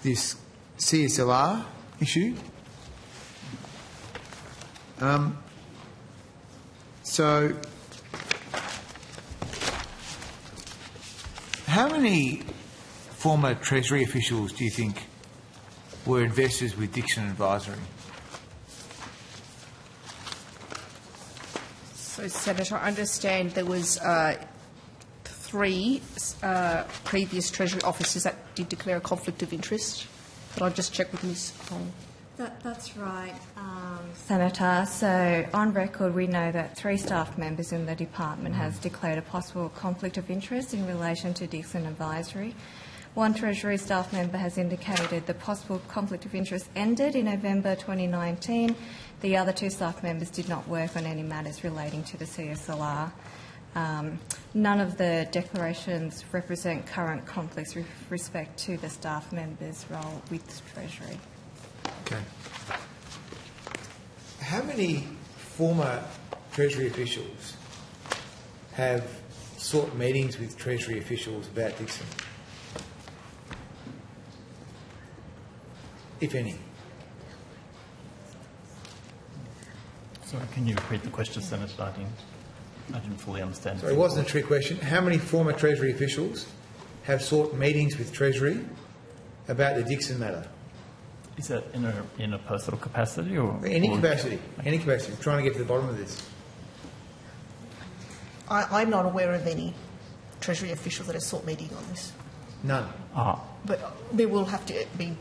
this CSLR issue. So, how many former Treasury officials do you think were investors with Dixon Advisory? So, Senator, I understand there was 3 previous Treasury officers that did declare a conflict of interest. But I'll just check with Ms. Hong. That's right, Senator. So on record, we know that 3 staff members in the department has declared a possible conflict of interest in relation to Dixon Advisory. 1 Treasury staff member has indicated the possible conflict of interest ended in November 2019. The other 2 staff members did not work on any matters relating to the CSLR. None of the declarations represent current conflicts with respect to the staff members' role with Treasury. Okay. How many former Treasury officials have sought meetings with Treasury officials about Dixon? If any. Sorry, can you repeat the question, Senator? I didn't fully understand. So it wasn't a trick question. How many former Treasury officials have sought meetings with Treasury about the Dixon matter? Is that in a personal capacity or any capacity? Any capacity. I'm trying to get to the bottom of this. I'm not aware of any Treasury officials that have sought meeting on this. None. But there will have to be.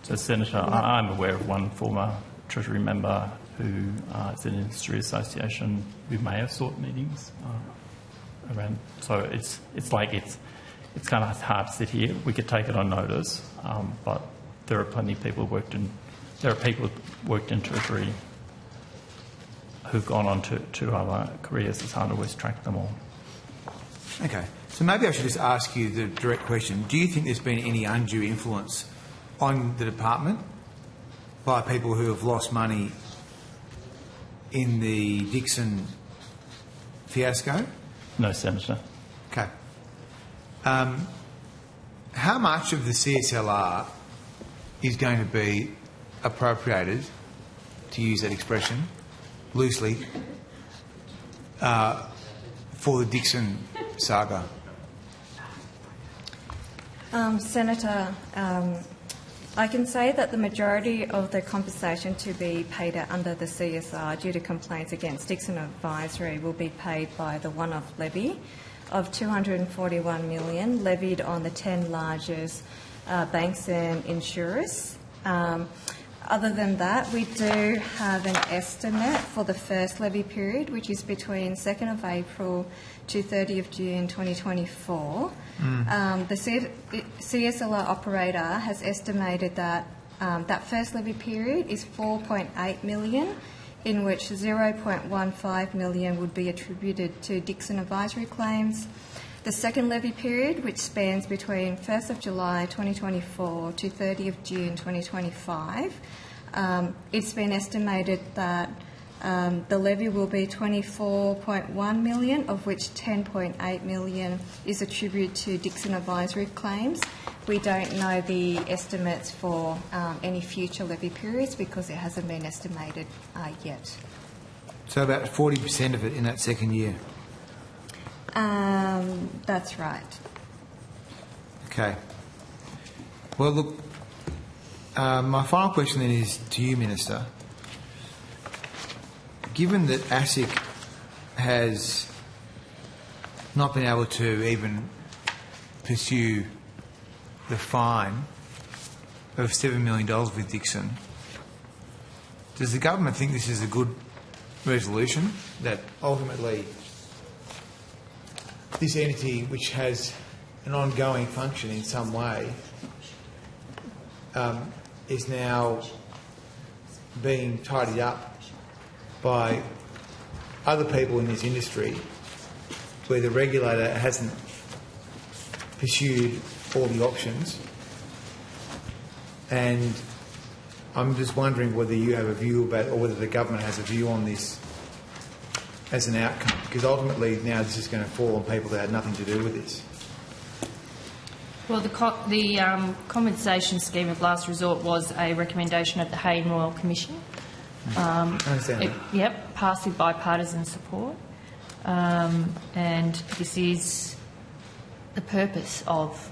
So, Senator, I'm aware of 1 former Treasury member who is an industry association who may have sought meetings around. So it's kind of hard to sit here. We could take it on notice, but there are plenty of people who worked in Treasury who've gone on to other careers. It's hard to always track them all. Okay. So maybe I should just ask you the direct question. Do you think there's been any undue influence on the department by people who have lost money in the Dixon fiasco? No, Senator. Okay. How much of the CSLR is going to be appropriated, to use that expression loosely, for the Dixon saga? Senator, I can say that the majority of the compensation to be paid out under the CSR due to complaints against Dixon Advisory will be paid by the one-off levy of $241 million levied on the 10 largest banks and insurers. Other than that, we do have an estimate for the first levy period, which is between 2nd of April to 30th of June 2024. The CSLR operator has estimated that that first levy period is $4.8 million, in which $0.15 million would be attributed to Dixon Advisory claims. The second levy period, which spans between 1st of July 2024 to 30th of June 2025, it's been estimated that the levy will be $24.1 million, of which $10.8 million is attributed to Dixon Advisory claims. We don't know the estimates for any future levy periods because it hasn't been estimated yet. So about 40% of it in that second year? That's right. Okay. Well, look, my final question then is to you, Minister. Given that Asic has not been able to even pursue the fine of $7 million with Dixon, does the government think this is a good resolution, that ultimately this entity, which has an ongoing function in some way, is now being tidied up by other people in this industry where the regulator hasn't pursued all the options? And I'm just wondering whether you have a view about, or whether the government has a view on this as an outcome, because ultimately now this is going to fall on people that had nothing to do with this. Well, the compensation scheme of last resort was a recommendation of the Hayden Royal Commission. I understand that. Yep, passed with bipartisan support. And this is the purpose of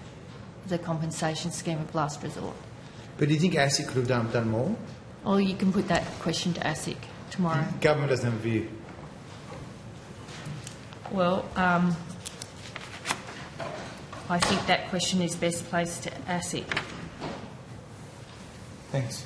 the compensation scheme of last resort. But do you think ASIC could have done more? Well, you can put that question to ASIC tomorrow. Government doesn't have a view. Well, I think that question is best placed to ASIC. Thanks.